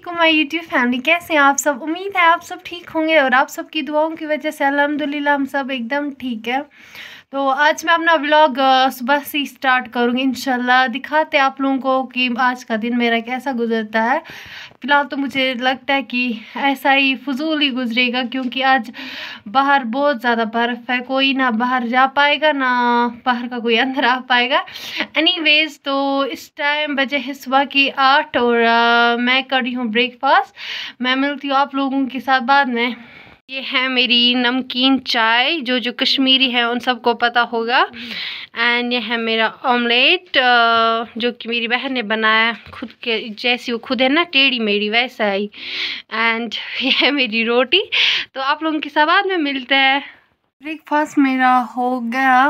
वालेकुम my YouTube family, कैसे हैं आप सब। उम्मीद है आप सब ठीक होंगे और आप सबकी दुआओं की वजह से अल्हम्दुलिल्लाह हम सब एकदम ठीक है। तो आज मैं अपना व्लॉग सुबह से ही स्टार्ट करूँगी इंशाल्लाह। दिखाते आप लोगों को कि आज का दिन मेरा कैसा गुजरता है। फ़िलहाल तो मुझे लगता है कि ऐसा ही फजूल ही गुजरेगा, क्योंकि आज बाहर बहुत ज़्यादा बर्फ़ है। कोई ना बाहर जा पाएगा ना बाहर का कोई अंदर आ पाएगा। एनीवेज़, तो इस टाइम बजे है सुबह की 8 और मैं कर रही हूँ ब्रेकफास्ट। मैं मिलती हूँ आप लोगों के साथ बाद में। ये है मेरी नमकीन चाय, जो कश्मीरी है उन सबको पता होगा। एंड ये है मेरा ऑमलेट, जो कि मेरी बहन ने बनाया खुद के जैसी, वो खुद है ना टेढ़ी मेढ़ी वैसा ही। एंड ये है मेरी रोटी। तो आप लोगों के साथ बाद में मिलते हैं। ब्रेकफास्ट मेरा हो गया।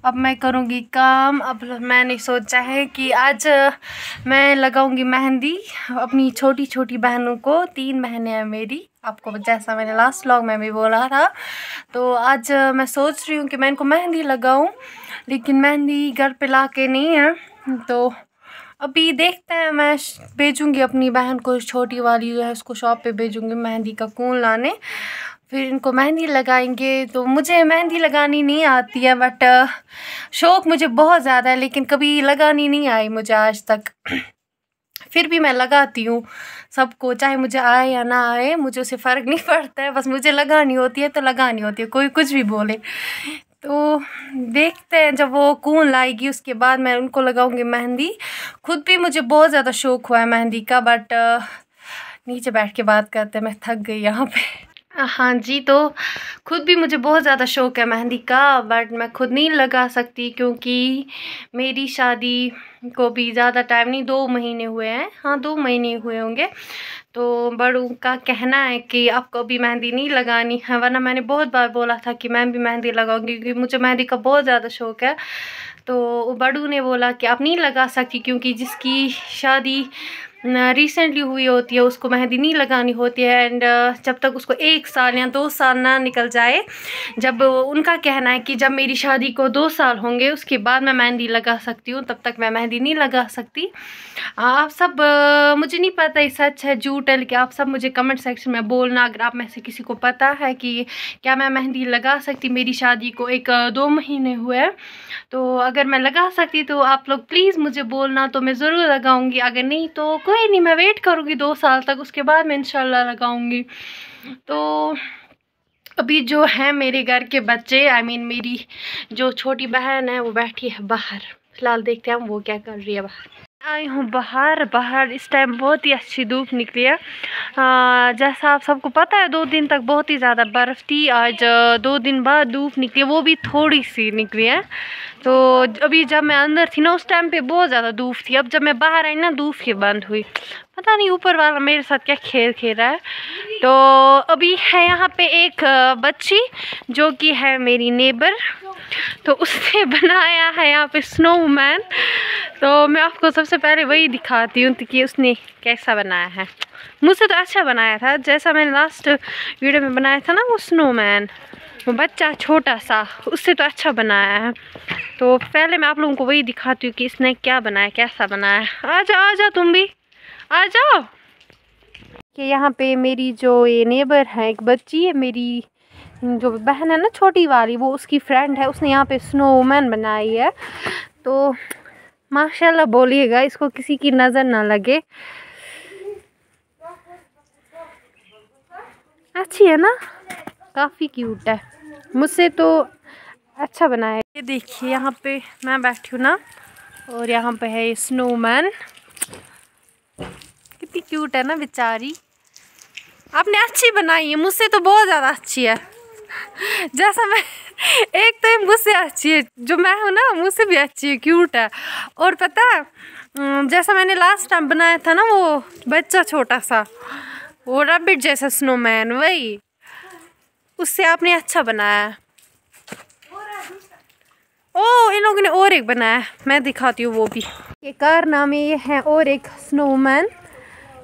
अब मैं करूँगी काम। अब मैंने सोचा है कि आज मैं लगाऊंगी मेहंदी अपनी छोटी छोटी बहनों को। 3 बहनें हैं मेरी, आपको जैसा मैंने लास्ट व्लॉग में भी बोला था। तो आज मैं सोच रही हूँ कि मैं इनको मेहंदी लगाऊं, लेकिन मेहंदी घर पे ला के नहीं है। तो अभी देखते हैं। मैं भेजूँगी अपनी बहन को, छोटी वाली जो है उसको शॉप पे भेजूँगी मेहंदी का कोन लाने, फिर इनको मेहंदी लगाएंगे। तो मुझे मेहंदी लगानी नहीं आती है, बट शौक़ मुझे बहुत ज़्यादा है, लेकिन कभी लगानी नहीं आई मुझे आज तक। फिर भी मैं लगाती हूँ सबको, चाहे मुझे आए या ना आए, मुझे उससे फ़र्क नहीं पड़ता है। बस मुझे लगानी होती है तो लगानी होती है, कोई कुछ भी बोले। तो देखते हैं, जब वो कोन लाएगी उसके बाद मैं उनको लगाऊंगी मेहंदी। खुद भी मुझे बहुत ज़्यादा शौक़ हुआ है मेहंदी का, बट नीचे बैठ के बात करते हैं, मैं थक गई यहाँ पे। हाँ जी, तो खुद भी मुझे बहुत ज़्यादा शौक़ है मेहंदी का, बट मैं खुद नहीं लगा सकती क्योंकि मेरी शादी को भी ज़्यादा टाइम नहीं, 2 महीने हुए हैं। हाँ, 2 महीने हुए होंगे। तो बड़ों का कहना है कि आपको अभी मेहंदी नहीं लगानी है, वरना मैंने बहुत बार बोला था कि मैं भी मेहंदी लगाऊंगी, क्योंकि मुझे मेहंदी का बहुत ज़्यादा शौक़ है। तो बड़ू ने बोला कि आप नहीं लगा सकती, क्योंकि जिसकी शादी रिसेंटली हुई होती है उसको मेहंदी नहीं लगानी होती है। एंड जब तक उसको 1 साल या 2 साल ना निकल जाए, जब उनका कहना है कि जब मेरी शादी को 2 साल होंगे उसके बाद मैं मेहंदी लगा सकती हूँ, तब तक मैं मेहंदी नहीं लगा सकती। आप सब मुझे नहीं पता ये सच है झूठ है, लेकिन आप सब मुझे कमेंट सेक्शन में बोलना अगर आप में से किसी को पता है कि क्या मैं मेहंदी लगा सकती। मेरी शादी को 1-2 महीने हुए हैं, तो अगर मैं लगा सकती तो आप लोग प्लीज़ मुझे बोलना, तो मैं ज़रूर लगाऊंगी। अगर नहीं तो कोई नहीं, मैं वेट करूँगी 2 साल तक, उसके बाद मैं इंशाल्लाह लगाऊंगी। तो अभी जो है मेरे घर के बच्चे, मेरी जो छोटी बहन है वो बैठी है बाहर। फ़िलहाल देखते हैं हम वो क्या कर रही है बाहर। आई हूँ बाहर इस टाइम बहुत ही अच्छी धूप निकली है। जैसा आप सबको पता है 2 दिन तक बहुत ही ज़्यादा बर्फ़ थी। आज 2 दिन बाद धूप निकली, वो भी थोड़ी सी निकली है। तो अभी जब मैं अंदर थी ना उस टाइम पे बहुत ज़्यादा धूप थी। अब जब मैं बाहर आई ना धूप ही बंद हुई। पता नहीं ऊपर वाला मेरे साथ क्या खेल खेल रहा है। तो अभी है यहाँ पे एक बच्ची जो कि है मेरी नेबर, तो उसने बनाया है यहाँ पे स्नोमैन। तो मैं आपको सबसे पहले वही दिखाती हूँ कि उसने कैसा बनाया है। मुझसे तो अच्छा बनाया था, जैसा मैंने लास्ट वीडियो में बनाया था ना वो स्नोमैन, वो बच्चा छोटा सा, उससे तो अच्छा बनाया है। तो पहले मैं आप लोगों को वही दिखाती हूँ कि इसने क्या बनाया, कैसा बनाया। आ जाओ तुम भी आ जाओ। कि यहाँ पे मेरी जो ये नेबर है, एक बच्ची है मेरी जो बहन है ना छोटी वाली, वो उसकी फ्रेंड है, उसने यहाँ पे स्नोमैन बनाई है। तो माशाल्लाह बोलिएगा, इसको किसी की नज़र ना लगे। अच्छी है ना, काफ़ी क्यूट है, मुझसे तो अच्छा बनाया। ये देखिए यहाँ पे मैं बैठी हूँ ना, और यहाँ पे है स्नोमैन। कितनी क्यूट है ना बेचारी। आपने अच्छी बनाई है, मुझसे तो बहुत ज़्यादा अच्छी है। जैसा मैं, एक तो ये मुझसे अच्छी है, जो मैं हूँ ना मुझसे भी अच्छी है, क्यूट है। और पता है जैसा मैंने लास्ट टाइम बनाया था ना वो बच्चा छोटा सा, वो रैबिट जैसा स्नोमैन, वही उससे आपने अच्छा बनाया है। ओ इन लोगों ने और एक बनाया है, मैं दिखाती हूँ वो भी। ये कारनामे ये है और एक स्नोमैन।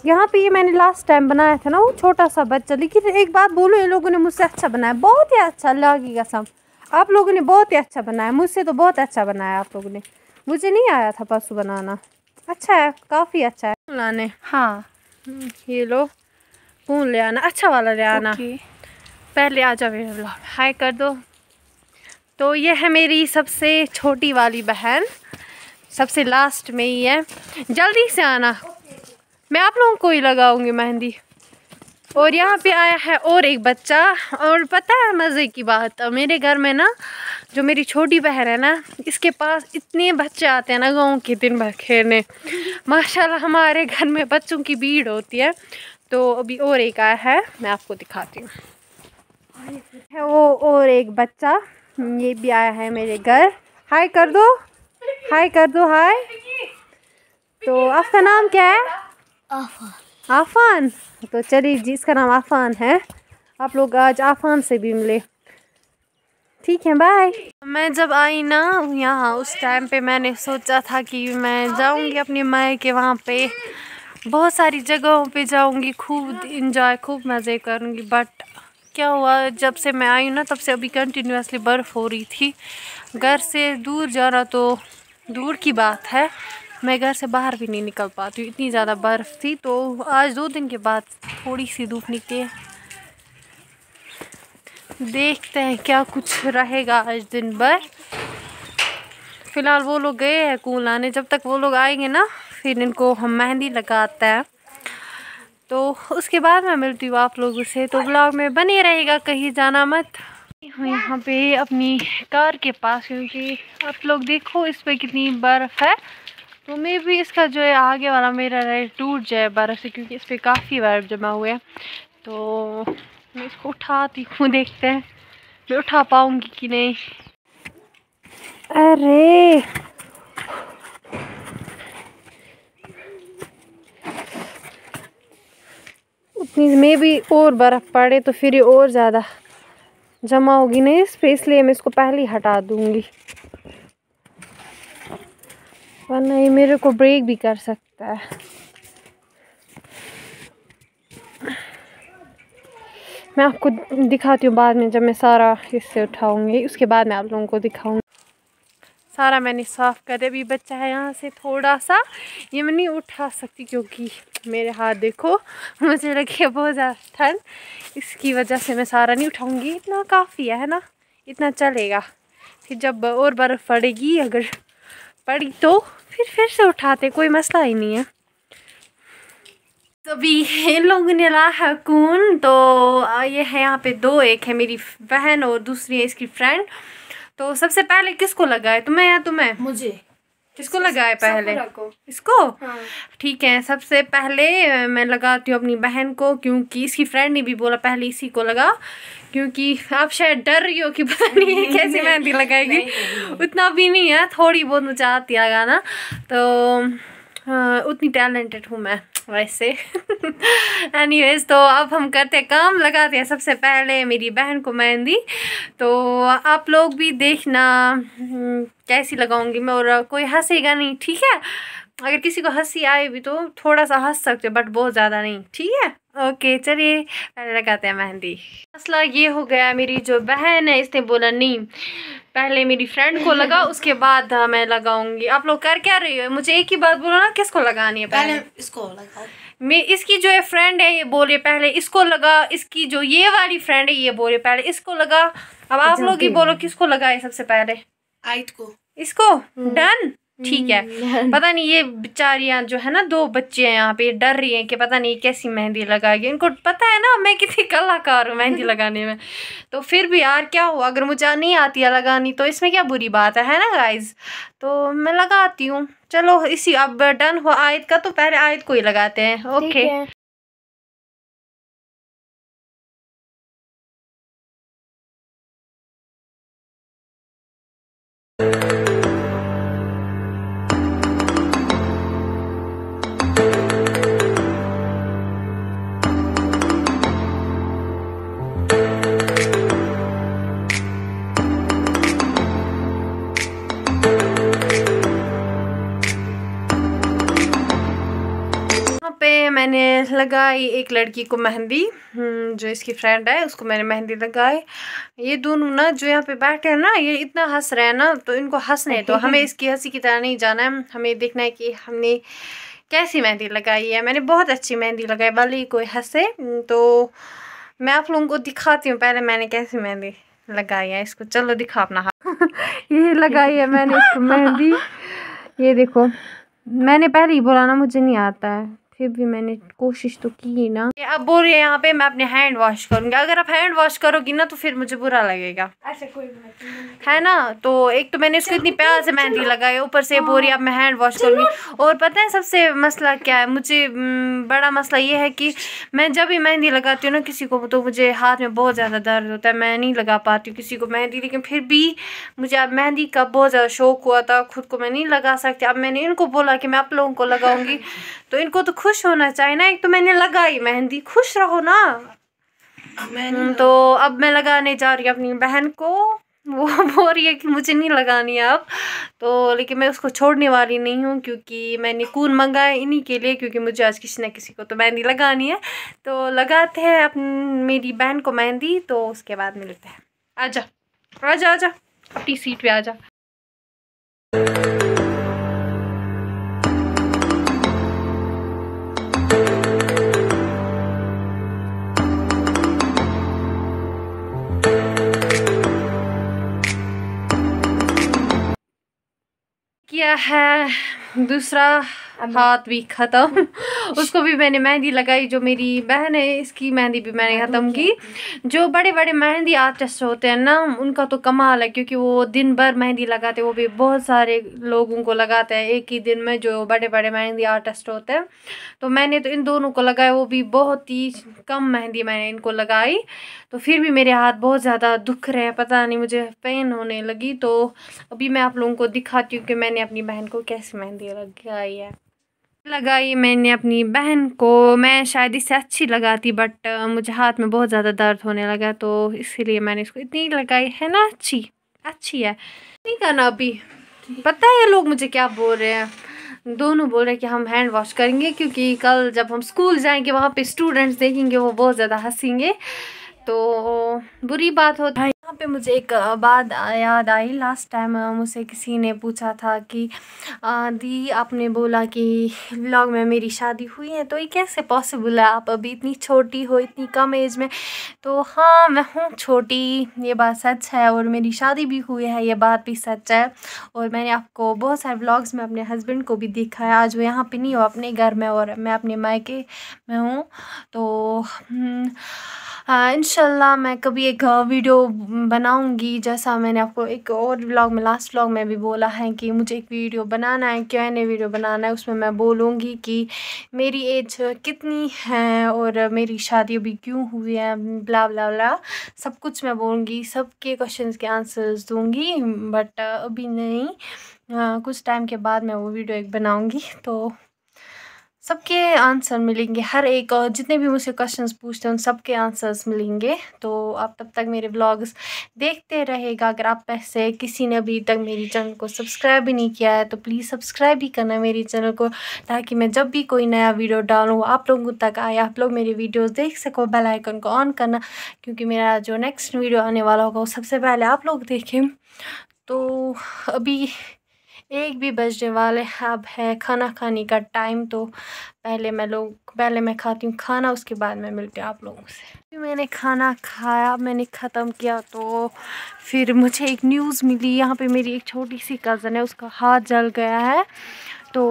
यहाँ पे ये मैंने लास्ट टाइम बनाया था ना वो छोटा सा बच्चा, लेकिन एक बात बोलो, इन लोगों ने मुझसे अच्छा बनाया, बहुत ही अच्छा। अल्लाह की कसम आप लोगों ने बहुत ही अच्छा बनाया, मुझसे तो बहुत अच्छा बनाया आप लोगों ने। मुझे नहीं आया था परसों बनाना। अच्छा है, काफ़ी अच्छा है लाने। हाँ ये लो फूल ले आना, अच्छा वाला ले आना। ओके। पहले आ जाओ मेरे ब्लॉग, हाय कर दो। तो ये है मेरी सबसे छोटी वाली बहन, सबसे लास्ट में ही है। जल्दी से आना, मैं आप लोगों को ही लगाऊंगी मेहंदी। और यहाँ पे आया है और एक बच्चा। और पता है मज़े की बात, मेरे घर में ना जो मेरी छोटी बहन है ना, इसके पास इतने बच्चे आते हैं ना गाँव के दिन भर खेलने। माशाल्लाह हमारे घर में बच्चों की भीड़ होती है। तो अभी और एक आया है, मैं आपको दिखाती हूँ। है वो और एक बच्चा, ये भी आया है मेरे घर। हाय कर दो, हाय कर दो, हाय। तो आपका नाम क्या है? आफान। आफान। तो चलिए जी, इसका नाम आफान है। आप लोग आज आफान से भी मिले, ठीक है, बाय। मैं जब आई ना यहाँ, उस टाइम पे मैंने सोचा था कि मैं जाऊँगी अपनी माँ के वहाँ पे, बहुत सारी जगहों पे जाऊँगी, खूब इंजॉय, खूब मज़े करूँगी। बट क्या हुआ, जब से मैं आई ना तब से अभी कंटिन्यूसली बर्फ़ हो रही थी। घर से दूर जाना तो दूर की बात है, मैं घर से बाहर भी नहीं निकल पाती हूँ, इतनी ज़्यादा बर्फ़ थी। तो आज 2 दिन के बाद थोड़ी सी धूप निकली है, देखते हैं क्या कुछ रहेगा आज दिन भर। फ़िलहाल वो लोग गए हैं कूल आने, जब तक वो लोग आएंगे ना फिर इनको हम मेहंदी लगाते हैं। तो उसके बाद मैं मिलती हूँ आप लोगों से, तो ब्लॉग में बने रहेगा, कहीं जाना मत। हूँ यहाँ पे अपनी कार के पास, क्योंकि आप लोग देखो इस पे कितनी बर्फ़ है। तो मे भी इसका जो है आगे वाला मिरर टूट जाए बर्फ़ से, क्योंकि इस पे काफ़ी बर्फ़ जमा हुए हैं। तो मैं इसको उठाती हूँ, देखते हैं मैं उठा पाऊँगी कि नहीं। अरे उतनी में भी और बर्फ़ पड़े तो फिर ये और ज़्यादा जमा होगी नहीं इस पे, इसलिए मैं इसको पहले ही हटा दूँगी, वरना ये मेरे को ब्रेक भी कर सकता है। मैं आपको दिखाती हूँ बाद में, जब मैं सारा इससे उठाऊँगी उसके बाद मैं आप लोगों को दिखाऊँगी। सारा मैंने साफ़ कर दिया, अभी बच्चा है यहाँ से थोड़ा सा, ये मैं नहीं उठा सकती क्योंकि मेरे हाथ देखो, मुझे लगी है बहुत ज़्यादा ठंड, इसकी वजह से मैं सारा नहीं उठाऊँगी। इतना काफ़ी है ना, इतना चलेगा। फिर जब और बर्फ़ पड़ेगी, अगर पड़ी तो फिर से उठाते, कोई मसला ही नहीं है। तो अभी इन लोगों ने ला है कून, तो ये है यहाँ पे 2, एक है मेरी बहन और दूसरी है इसकी फ्रेंड। तो सबसे पहले किसको लगाए, तुम्हें या तुम्हें? मुझे। किसको लगाए पहले? इसको। हाँ। ठीक है, सबसे पहले मैं लगाती हूँ अपनी बहन को, क्योंकि इसकी फ्रेंड ने भी बोला पहले इसी को लगा, क्योंकि आप शायद डर रही हो कि पता नहीं है कैसी मेहंदी लगाएगी। उतना भी नहीं है, थोड़ी बहुत मुझे आती है लगाना, तो उतनी टैलेंटेड हूँ मैं वैसे। एनीवेज, तो अब हम करते हैं काम, लगाते हैं सबसे पहले मेरी बहन को मेहंदी। तो आप लोग भी देखना कैसी लगाऊंगी मैं, और कोई हंसेगा नहीं, ठीक है? अगर किसी को हंसी आए भी तो थोड़ा सा हंस सकते हो, बट बहुत ज़्यादा नहीं, ठीक है? ओके चलिए पहले लगाते हैं मेहंदी। मसला ये हो गया, मेरी जो बहन है इसने बोला नहीं पहले मेरी फ्रेंड को लगा, उसके बाद मैं लगाऊंगी। आप लोग कर क्या रही हो, मुझे एक ही बात बोलो ना, किसको लगानी है? पहले इसको लगाओ। मैं, इसकी जो है फ्रेंड है ये बोले पहले इसको लगा, इसकी जो ये वाली फ्रेंड है ये बोले पहले इसको लगा। अब आप लोग ही बोलो किसको लगाए सबसे पहले? आयत को। इसको। डन, ठीक है। पता नहीं ये बेचारियां जो है ना, 2 बच्चे हैं यहाँ पे, डर रही हैं कि पता नहीं कैसी मेहंदी लगाएगी। इनको पता है ना मैं कितनी कलाकार हूँ मेहंदी लगाने में, तो फिर भी यार क्या हुआ, अगर मुझे नहीं आती है लगानी तो इसमें क्या बुरी बात है ना गाइज? तो मैं लगाती हूँ, चलो इसी। अब डन हुआ आयत का, तो पहले आयत को ही लगाते हैं। ओके मैंने लगाई एक लड़की को मेहंदी, जो इसकी फ्रेंड है उसको मैंने मेहंदी लगाई। ये दोनों ना जो यहाँ पे बैठे हैं ना, ये इतना हंस रहे हैं ना, तो इनको हंसने तो हमें इसकी हंसी की तरह नहीं जाना है, हमें देखना है कि हमने कैसी मेहंदी लगाई है। मैंने बहुत अच्छी मेहंदी लगाई, भले ही कोई हंसे। तो मैं आप लोगों को दिखाती हूँ पहले मैंने कैसी मेहंदी लगाई है। इसको चलो दिखा अपना हाथ। ये लगाई है मैंने इसको मेहंदी, ये देखो। मैंने पहले ही बोला ना मुझे नहीं आता है, फिर भी मैंने कोशिश तो की ना। अब बोल रही है यहाँ पे मैं अपने हैंड वॉश करूँगी। अगर आप हैंड वॉश करोगी ना तो फिर मुझे बुरा लगेगा, ऐसे कोई बात नहीं है ना। तो एक तो मैंने इसको इतनी प्यार से मेहंदी लगाई, ऊपर से बोल रही है अब मैं हैंड वॉश करूँगी। और पता है सबसे मसला क्या है, मुझे बड़ा मसला ये है कि मैं जब भी मेहंदी लगाती हूँ ना किसी को, तो मुझे हाथ में बहुत ज़्यादा दर्द होता है, मैं नहीं लगा पाती हूँ किसी को मेहंदी। लेकिन फिर भी मुझे अब मेहंदी का बहुत ज़्यादा शौक हुआ था, खुद को मैं नहीं लगा सकती। अब मैंने इनको बोला कि मैं आप लोगों को लगाऊंगी, तो इनको तो खुश होना चाहिए ना। एक तो मैंने लगाई मेहंदी, खुश रहो ना। तो अब मैं लगाने जा रही हूँ अपनी बहन को, वो बोल रही है कि मुझे नहीं लगानी है अब। तो लेकिन मैं उसको छोड़ने वाली नहीं हूँ, क्योंकि मैंने कून मंगाए इन्हीं के लिए, क्योंकि मुझे आज किसी न किसी को तो मेहंदी लगानी है। तो लगाते हैं अपनी मेरी बहन को मेहंदी, तो उसके बाद मिलते हैं। आजा आजा आजा, अपनी सीट पे आजा। किया है दूसरा हाथ भी ख़त्म। उसको भी मैंने मेहंदी लगाई। जो मेरी बहन है इसकी मेहंदी भी मैंने ख़त्म की। जो बड़े बड़े मेहंदी आर्टिस्ट होते हैं ना, उनका तो कमाल है, क्योंकि वो दिन भर मेहंदी लगाते हैं, वो भी बहुत सारे लोगों को लगाते हैं एक ही दिन में, जो बड़े बड़े मेहंदी आर्टिस्ट होते हैं। तो मैंने तो इन दोनों को लगाया, वो भी बहुत ही कम मेहंदी मैंने इनको लगाई। तो फिर भी मेरे हाथ बहुत ज़्यादा दुख रहे हैं, पता नहीं मुझे पेन होने लगी। तो अभी मैं आप लोगों को दिखाती हूँ कि मैंने अपनी बहन को कैसी मेहंदी लगाई है। लगाई मैंने अपनी बहन को, मैं शायद इससे अच्छी लगाती, बट मुझे हाथ में बहुत ज़्यादा दर्द होने लगा, तो इसीलिए मैंने इसको इतनी लगाई है ना। अच्छी अच्छी है, नहीं करना अभी। पता है ये लोग मुझे क्या बोल रहे हैं, दोनों बोल रहे हैं कि हम हैंड वॉश करेंगे, क्योंकि कल जब हम स्कूल जाएंगे वहाँ पे स्टूडेंट्स देखेंगे, वो बहुत ज़्यादा हंसेंगे, तो बुरी बात होता है। यहाँ पे मुझे एक बात याद आई। लास्ट टाइम मुझसे किसी ने पूछा था कि दी आपने बोला कि व्लॉग में मेरी शादी हुई है, तो ये कैसे पॉसिबल है, आप अभी इतनी छोटी हो, इतनी कम एज में। तो हाँ, मैं हूँ छोटी, ये बात सच है, और मेरी शादी भी हुई है, ये बात भी सच है। और मैंने आपको बहुत सारे व्लॉग्स में अपने हस्बैंड को भी देखा है। आज वो यहाँ पे नहीं हो, अपने घर में, और मैं अपने मायके में हूँ। तो हाँ, इंशाल्लाह मैं कभी एक वीडियो बनाऊंगी, जैसा मैंने आपको एक और व्लॉग में, लास्ट व्लॉग में भी बोला है कि मुझे एक वीडियो बनाना है, Q&A वीडियो बनाना है। उसमें मैं बोलूँगी कि मेरी एज कितनी है और मेरी शादी अभी क्यों हुई है, ब्ला ब्ला ब्ला, सब कुछ मैं बोलूँगी, सबके क्वेश्चंस के आंसर्स दूँगी। बट अभी नहीं, कुछ टाइम के बाद मैं वो वीडियो एक बनाऊँगी, तो सबके आंसर मिलेंगे। हर एक, जितने भी मुझसे क्वेश्चंस पूछते हैं उन सबके आंसर्स मिलेंगे। तो आप तब तक मेरे व्लॉग्स देखते रहेगा। अगर आप में से किसी ने अभी तक मेरी चैनल को सब्सक्राइब भी नहीं किया है, तो प्लीज़ सब्सक्राइब भी करना मेरी चैनल को, ताकि मैं जब भी कोई नया वीडियो डालूँ आप लोगों तक आए, आप लोग मेरी वीडियोस देख सको। बेल आइकन को ऑन करना, क्योंकि मेरा जो नेक्स्ट वीडियो आने वाला होगा वो सबसे पहले आप लोग देखें। तो अभी 1 भी बजने वाले, अब है खाना खाने का टाइम। तो पहले मैं खाती हूँ खाना, उसके बाद मैं मिलती हूँ आप लोगों से। मैंने खाना खाया, मैंने ख़त्म किया, तो फिर मुझे एक न्यूज़ मिली। यहाँ पे मेरी एक छोटी सी कज़न है, उसका हाथ जल गया है। तो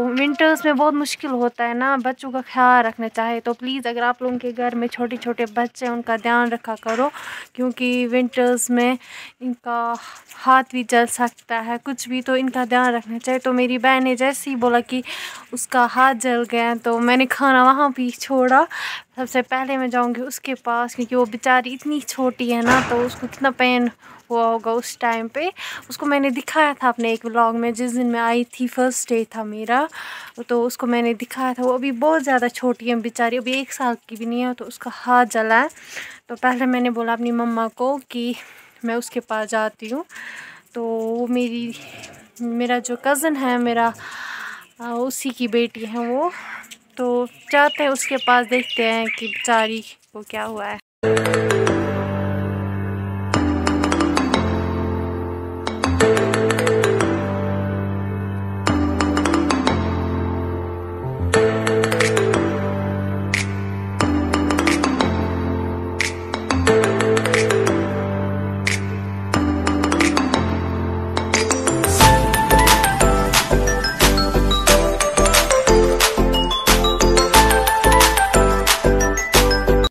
विंटर्स में बहुत मुश्किल होता है ना, बच्चों का ख्याल रखना चाहिए। तो प्लीज़ अगर आप लोगों के घर में छोटे छोटे बच्चे हैं, उनका ध्यान रखा करो, क्योंकि विंटर्स में इनका हाथ भी जल सकता है, कुछ भी, तो इनका ध्यान रखना चाहिए। तो मेरी बहन ने जैसे ही बोला कि उसका हाथ जल गया, तो मैंने खाना वहाँ भी छोड़ा। सबसे पहले मैं जाऊँगी उसके पास, क्योंकि वो बेचारी इतनी छोटी है ना, तो उसको कितना पेन हुआ होगा उस टाइम पे। उसको मैंने दिखाया था अपने एक व्लॉग में, जिस दिन मैं आई थी, फर्स्ट डे था मेरा, तो उसको मैंने दिखाया था। वो अभी बहुत ज़्यादा छोटी है बेचारी, अभी 1 साल की भी नहीं है, तो उसका हाथ जला है। तो पहले मैंने बोला अपनी मम्मा को कि मैं उसके पास जाती हूँ। तो वो मेरा जो कज़न है, मेरा उसी की बेटी है वो, तो जाते हैं उसके पास, देखते हैं कि बेचारी को क्या हुआ है।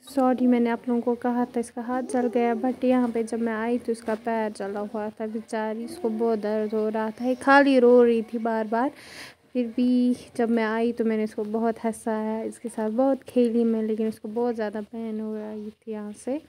सॉरी, मैंने आप लोगों को कहा था इसका हाथ जल गया, बट यहाँ पे जब मैं आई तो इसका पैर जला हुआ था। बेचारी, इसको बहुत दर्द हो रहा था, ये खाली रो रही थी बार बार। फिर भी जब मैं आई तो मैंने इसको बहुत हंसाया, इसके साथ बहुत खेली मैं, लेकिन इसको बहुत ज़्यादा पेन हो रही थी यहाँ से।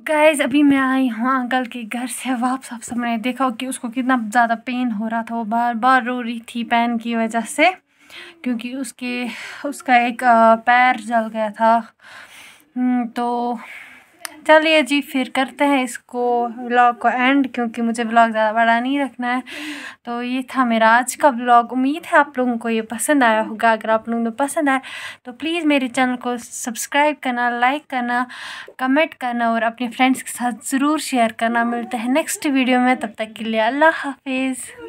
गाइज, अभी मैं आई हूँ अंकल के घर से वापस। आप सब मैंने देखा कि उसको कितना ज़्यादा पेन हो रहा था, वो बार बार रो रही थी पेन की वजह से, क्योंकि उसका एक पैर जल गया था। तो चलिए जी, फिर करते हैं इसको व्लॉग को एंड, क्योंकि मुझे व्लॉग ज़्यादा बड़ा नहीं रखना है। तो ये था मेरा आज का व्लॉग। उम्मीद है आप लोगों को ये पसंद आया होगा। अगर आप लोगों को पसंद आए तो प्लीज़ मेरे चैनल को सब्सक्राइब करना, लाइक करना, कमेंट करना और अपने फ्रेंड्स के साथ ज़रूर शेयर करना। मिलते हैं नेक्स्ट वीडियो में, तब तक के लिए अल्लाह हाफिज़।